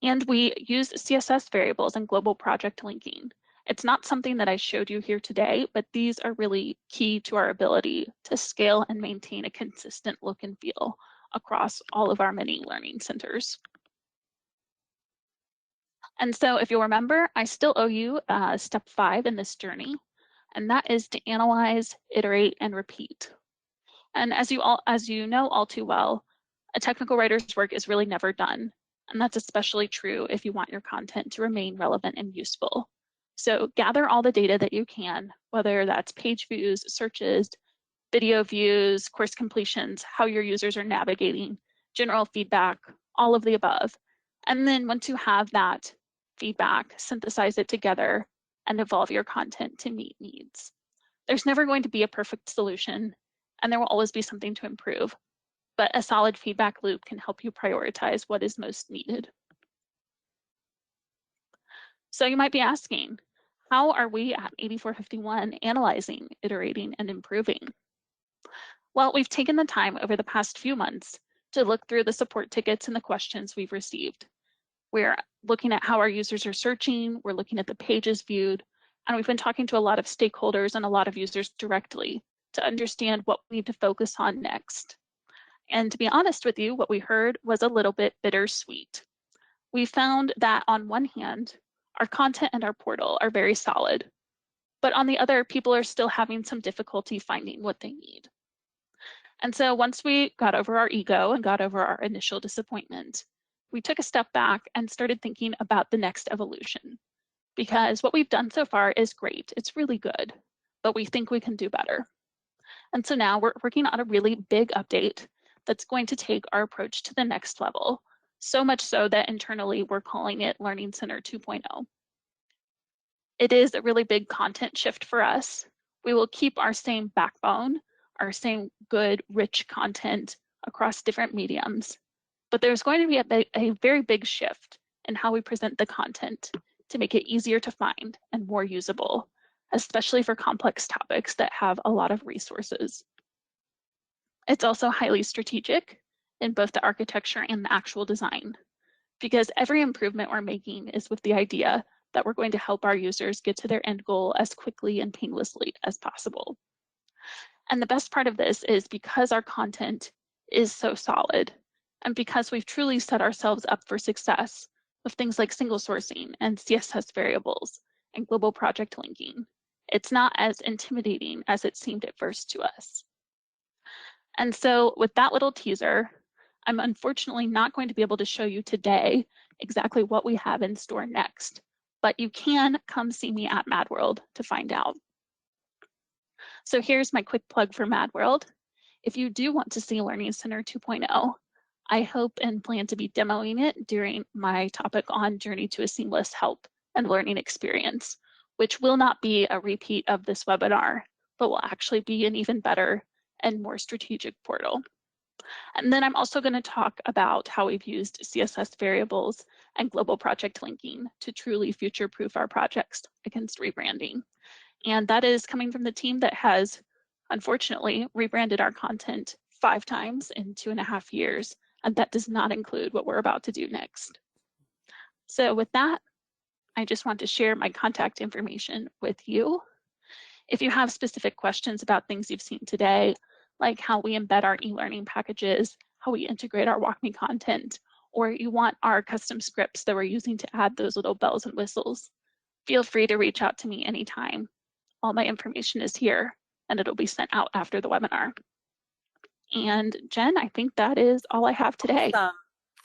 And we use CSS variables and global project linking. It's not something that I showed you here today, but these are really key to our ability to scale and maintain a consistent look and feel across all of our many learning centers. And so if you'll remember, I still owe you step 5 in this journey, and that is to analyze, iterate, and repeat. And as you know all too well, a technical writer's work is really never done. And that's especially true if you want your content to remain relevant and useful. So gather all the data that you can, whether that's page views, searches, video views, course completions, how your users are navigating, general feedback, all of the above. And then once you have that feedback, synthesize it together and evolve your content to meet needs. There's never going to be a perfect solution, and there will always be something to improve, but a solid feedback loop can help you prioritize what is most needed. So you might be asking, how are we at 8451 analyzing, iterating, and improving? Well, we've taken the time over the past few months to look through the support tickets and the questions we've received. We're looking at how our users are searching, we're looking at the pages viewed, and we've been talking to a lot of stakeholders and a lot of users directly to understand what we need to focus on next. And to be honest with you, what we heard was a little bit bittersweet. We found that on one hand, our content and our portal are very solid, but on the other, people are still having some difficulty finding what they need. And so once we got over our ego and got over our initial disappointment, we took a step back and started thinking about the next evolution. Because what we've done so far is great, it's really good, but we think we can do better. And so now we're working on a really big update that's going to take our approach to the next level, so much so that internally we're calling it Learning Center 2.0. It is a really big content shift for us. We will keep our same backbone, our same good, rich content across different mediums, but there's going to be a very big shift in how we present the content to make it easier to find and more usable, especially for complex topics that have a lot of resources. It's also highly strategic in both the architecture and the actual design, because every improvement we're making is with the idea that we're going to help our users get to their end goal as quickly and painlessly as possible. And the best part of this is because our content is so solid, and because we've truly set ourselves up for success with things like single sourcing and CSS variables and global project linking, it's not as intimidating as it seemed at first to us. And so with that little teaser, I'm unfortunately not going to be able to show you today exactly what we have in store next, but you can come see me at Mad World to find out. So here's my quick plug for Mad World. If you do want to see Learning Center 2.0, I hope and plan to be demoing it during my topic on Journey to a Seamless Help and Learning Experience, which will not be a repeat of this webinar, but will actually be an even better and more strategic portal. And then I'm also going to talk about how we've used CSS variables and global project linking to truly future-proof our projects against rebranding. And that is coming from the team that has, unfortunately, rebranded our content 5 times in 2.5 years. And that does not include what we're about to do next. So with that, I just want to share my contact information with you. If you have specific questions about things you've seen today, like how we embed our e-learning packages, how we integrate our WalkMe content, or you want our custom scripts that we're using to add those little bells and whistles, feel free to reach out to me anytime. All my information is here, and it'll be sent out after the webinar. And Jen, I think that is all I have today. Awesome.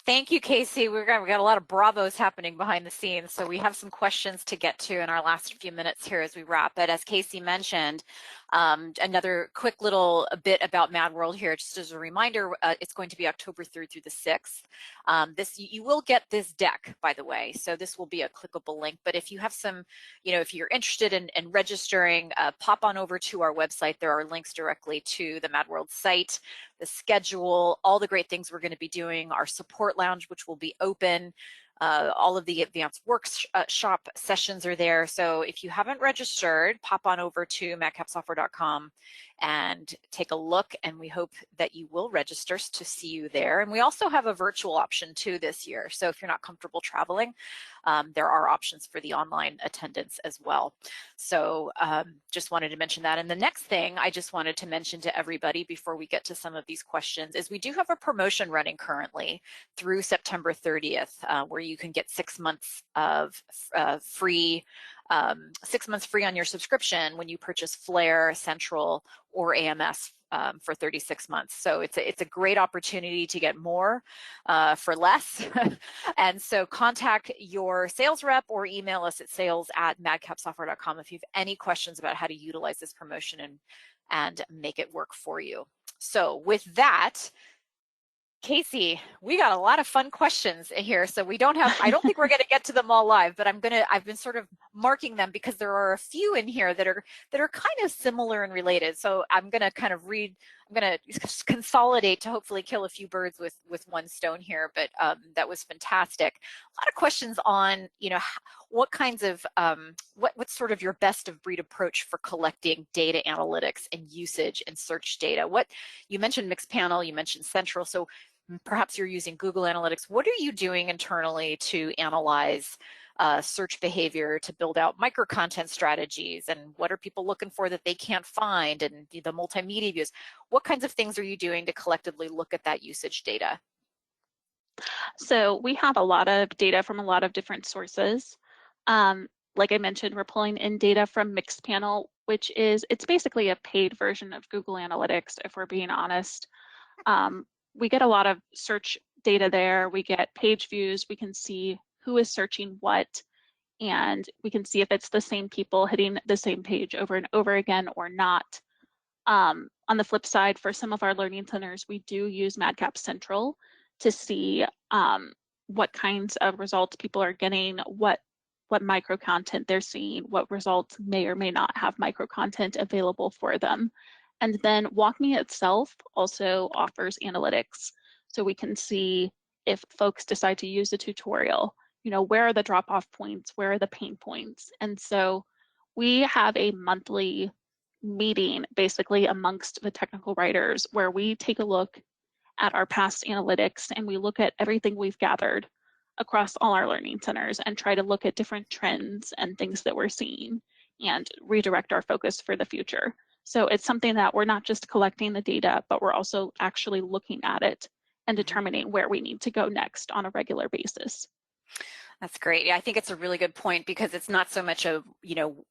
Thank you, Casey. We got a lot of bravos happening behind the scenes, so we have some questions to get to in our last few minutes here as we wrap. But as Casey mentioned, another quick little bit about Mad World here, just as a reminder, it's going to be October 3rd through the 6th. You will get this deck, by the way, so this will be a clickable link. But if you have some, if you're interested in registering, pop on over to our website. There are links directly to the Mad World site, the schedule, all the great things we're going to be doing, our support lounge, which will be open. All of the advanced workshop sessions are there. So if you haven't registered, pop on over to madcapsoftware.com and take a look, and we hope that you will register to see you there. And we also have a virtual option too this year. So if you're not comfortable traveling, there are options for the online attendance as well. So just wanted to mention that. And the next thing I just wanted to mention to everybody before we get to some of these questions is we do have a promotion running currently through September 30th, where you can get 6 months of free 6 months free on your subscription when you purchase Flare, Central, or AMS for 36 months. So it's a great opportunity to get more for less. And so contact your sales rep or email us at sales@madcapsoftware.com if you have any questions about how to utilize this promotion and make it work for you. So with that, Casey, we got a lot of fun questions here. So I don't think we're going to get to them all live, but I've been sort of marking them because there are a few in here that are kind of similar and related. So I'm going to kind of I'm going to consolidate to hopefully kill a few birds with one stone here, but that was fantastic. A lot of questions on, what kinds of, what's sort of your best of breed approach for collecting data analytics and usage and search data? You mentioned Mixpanel, you mentioned Central, so perhaps you're using Google Analytics. What are you doing internally to analyze search behavior, to build out micro content strategies, and what are people looking for that they can't find, and the multimedia views? What kinds of things are you doing to collectively look at that usage data? So we have a lot of data from a lot of different sources. Like I mentioned, we're pulling in data from Mixpanel, it's basically a paid version of Google Analytics, if we're being honest. We get a lot of search data there. We get page views. We can see who is searching what, and we can see if it's the same people hitting the same page over and over again or not. On the flip side, for some of our learning centers, we do use Madcap Central to see what kinds of results people are getting, what micro content they're seeing, what results may or may not have micro content available for them. And then WalkMe itself also offers analytics. So we can see if folks decide to use the tutorial, where are the drop-off points, where are the pain points? And so we have a monthly meeting basically amongst the technical writers where we take a look at our past analytics and we look at everything we've gathered across all our learning centers and try to look at different trends and things that we're seeing and redirect our focus for the future. So it's something that we're not just collecting the data, but we're also actually looking at it and determining where we need to go next on a regular basis. That's great. Yeah, I think it's a really good point because it's not so much a,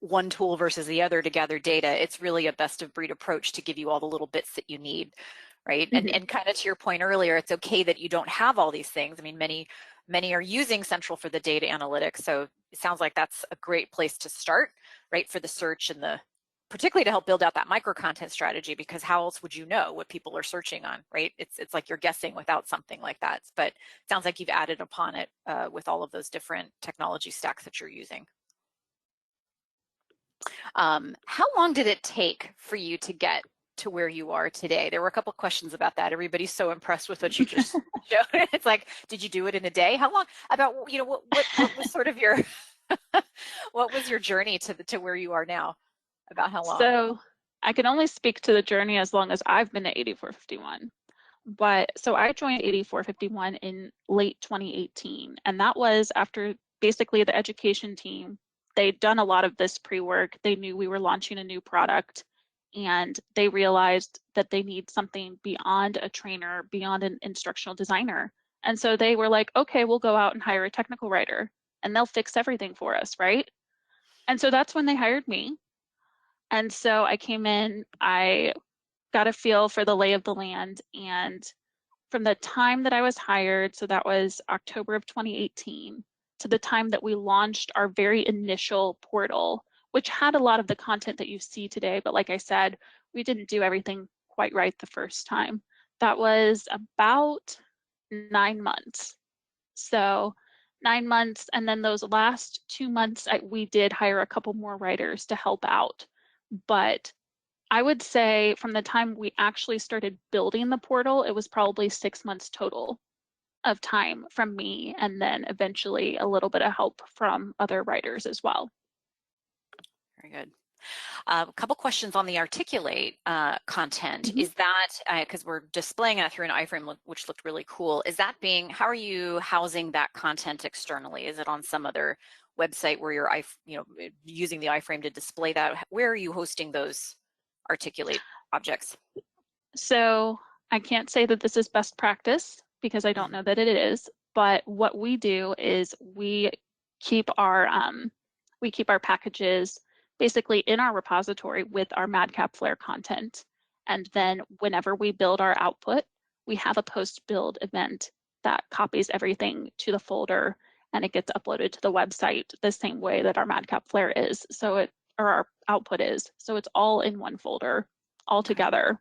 one tool versus the other to gather data. It's really a best of breed approach to give you all the little bits that you need, right? And kind of to your point earlier, it's okay that you don't have all these things. I mean, many are using Central for the data analytics. So it sounds like that's a great place to start, right? For the search and particularly to help build out that micro content strategy, because how else would you know what people are searching on, right? It's like you're guessing without something like that. But it sounds like you've added upon it with all of those different technology stacks that you're using. How long did it take for you to get to where you are today? There were a couple of questions about that. Everybody's so impressed with what you just showed. It's like, did you do it in a day? How long? About, what was sort of your, what was your journey to where you are now? About how long? So I can only speak to the journey as long as I've been at 8451. But so I joined 8451 in late 2018, and that was after basically the education team they'd done a lot of this pre-work. They knew we were launching a new product, and they realized that they need something beyond a trainer, beyond an instructional designer. And so they were like, okay, we'll go out and hire a technical writer and they'll fix everything for us, right? And so that's when they hired me. And so I came in, I got a feel for the lay of the land. And from the time that I was hired, so that was October of 2018, to the time that we launched our very initial portal, which had a lot of the content that you see today. But like I said, we didn't do everything quite right the first time. That was about 9 months. So 9 months, and then those last 2 months, we did hire a couple more writers to help out. But I would say from the time we actually started building the portal, it was probably 6 months total of time from me, and then eventually a little bit of help from other writers as well. Very good. A couple questions on the Articulate content. Mm-hmm. Is that, because we're displaying it through an iframe, which looked really cool, is that how are you housing that content externally? Is it on some other website where you're using the iframe to display that? Where are you hosting those Articulate objects? So I can't say that this is best practice because I don't know that it is, but what we do is we keep our packages basically in our repository with our Madcap Flare content. And then whenever we build our output, we have a post-build event that copies everything to the folder and it gets uploaded to the website the same way that our Madcap Flare is. Or our output is. So it's all in one folder all together.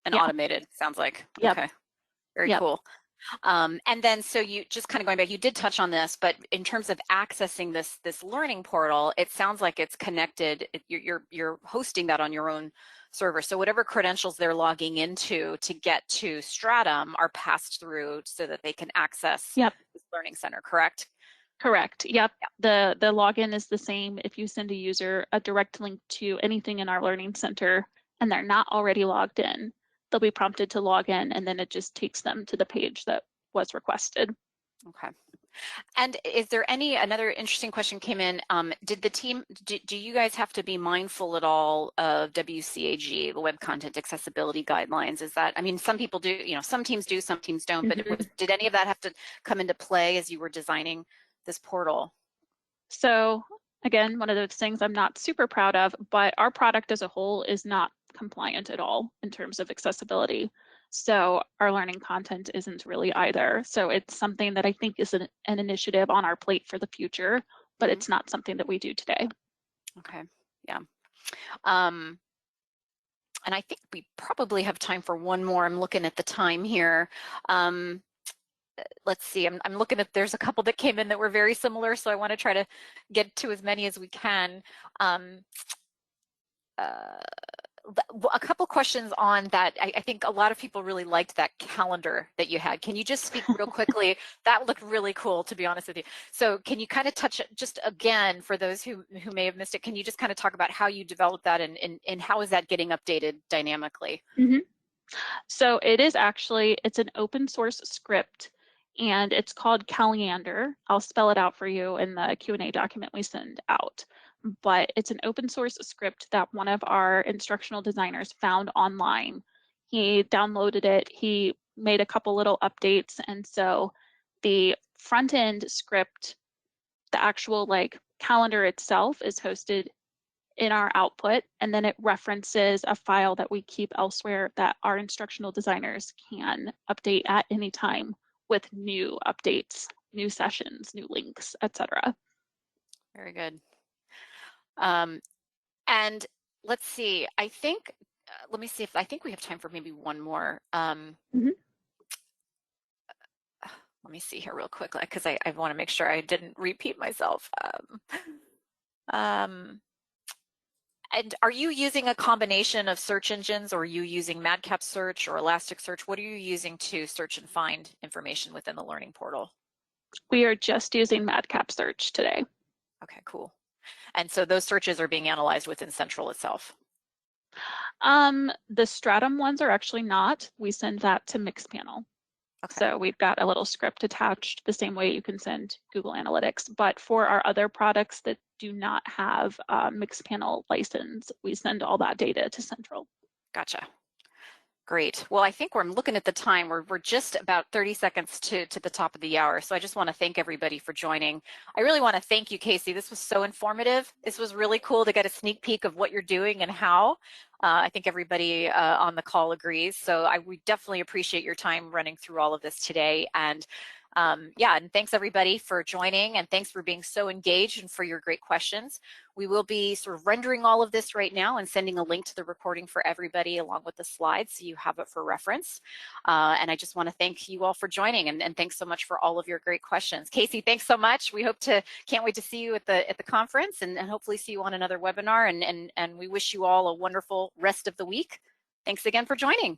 And automated, sounds like. Yep. Okay. Very cool. And then, so you just kind of going back, you did touch on this, but in terms of accessing this learning portal, it sounds like it's connected. You're hosting that on your own server. So whatever credentials they're logging into to get to Stratum are passed through so that they can access this learning center, correct? Correct. Yep. The login is the same. If you send a user a direct link to anything in our learning center and they're not already logged in, they'll be prompted to log in, and then it just takes them to the page that was requested. Okay. And is there another interesting question came in, did the team, do you guys have to be mindful at all of WCAG, the Web Content Accessibility Guidelines? Is that, I mean, some people do, some teams do, some teams don't, but did any of that have to come into play as you were designing this portal? So again, one of those things I'm not super proud of, but our product as a whole is not compliant at all in terms of accessibility. So our learning content isn't really either. So it's something that I think is an initiative on our plate for the future, but it's not something that we do today. Okay, yeah. And I think we probably have time for one more. I'm looking at the time here. Let's see, I'm looking at, there's a couple that came in that were very similar, so I want to try to get to as many as we can. A couple questions on that. I think a lot of people really liked that calendar that you had. Can you just speak real quickly? That looked really cool, to be honest with you. So can you kind of touch, just again, for those who may have missed it, can you just kind of talk about how you developed that and how is that getting updated dynamically? So it's an open source script, and it's called Caliander. I'll spell it out for you in the Q&A document we send out. But it's an open source script that one of our instructional designers found online. He downloaded it, he made a couple little updates, and so the front end script, the actual calendar itself, is hosted in our output, and then it references a file that we keep elsewhere that our instructional designers can update at any time with new updates, new sessions, new links, etc. Very good. And let's see, I think, let me see if, I think we have time for maybe one more. Let me see here real quickly, because I want to make sure I didn't repeat myself. And are you using a combination of search engines, or are you using Madcap Search or Elasticsearch? What are you using to search and find information within the learning portal? We are just using Madcap Search today. Okay, cool. And so those searches are being analyzed within Central itself? The Stratum ones are actually not. We send that to Mixpanel. Okay. So we've got a little script attached the same way you can send Google Analytics. But for our other products that do not have a mixed panel license, we send all that data to Central. Gotcha. Great. Well, I think I'm looking at the time. We're just about 30 seconds to the top of the hour. So I just want to thank everybody for joining. I really want to thank you, Casey. This was so informative. This was really cool to get a sneak peek of what you're doing and how. I think everybody on the call agrees. So we definitely appreciate your time running through all of this today. And yeah, and thanks everybody for joining, and thanks for being so engaged and for your great questions. We will be sort of rendering all of this right now and sending a link to the recording for everybody along with the slides so you have it for reference. And I just want to thank you all for joining, and thanks so much for all of your great questions. Casey, thanks so much. We can't wait to see you at the conference, and hopefully see you on another webinar, and we wish you all a wonderful rest of the week. Thanks again for joining.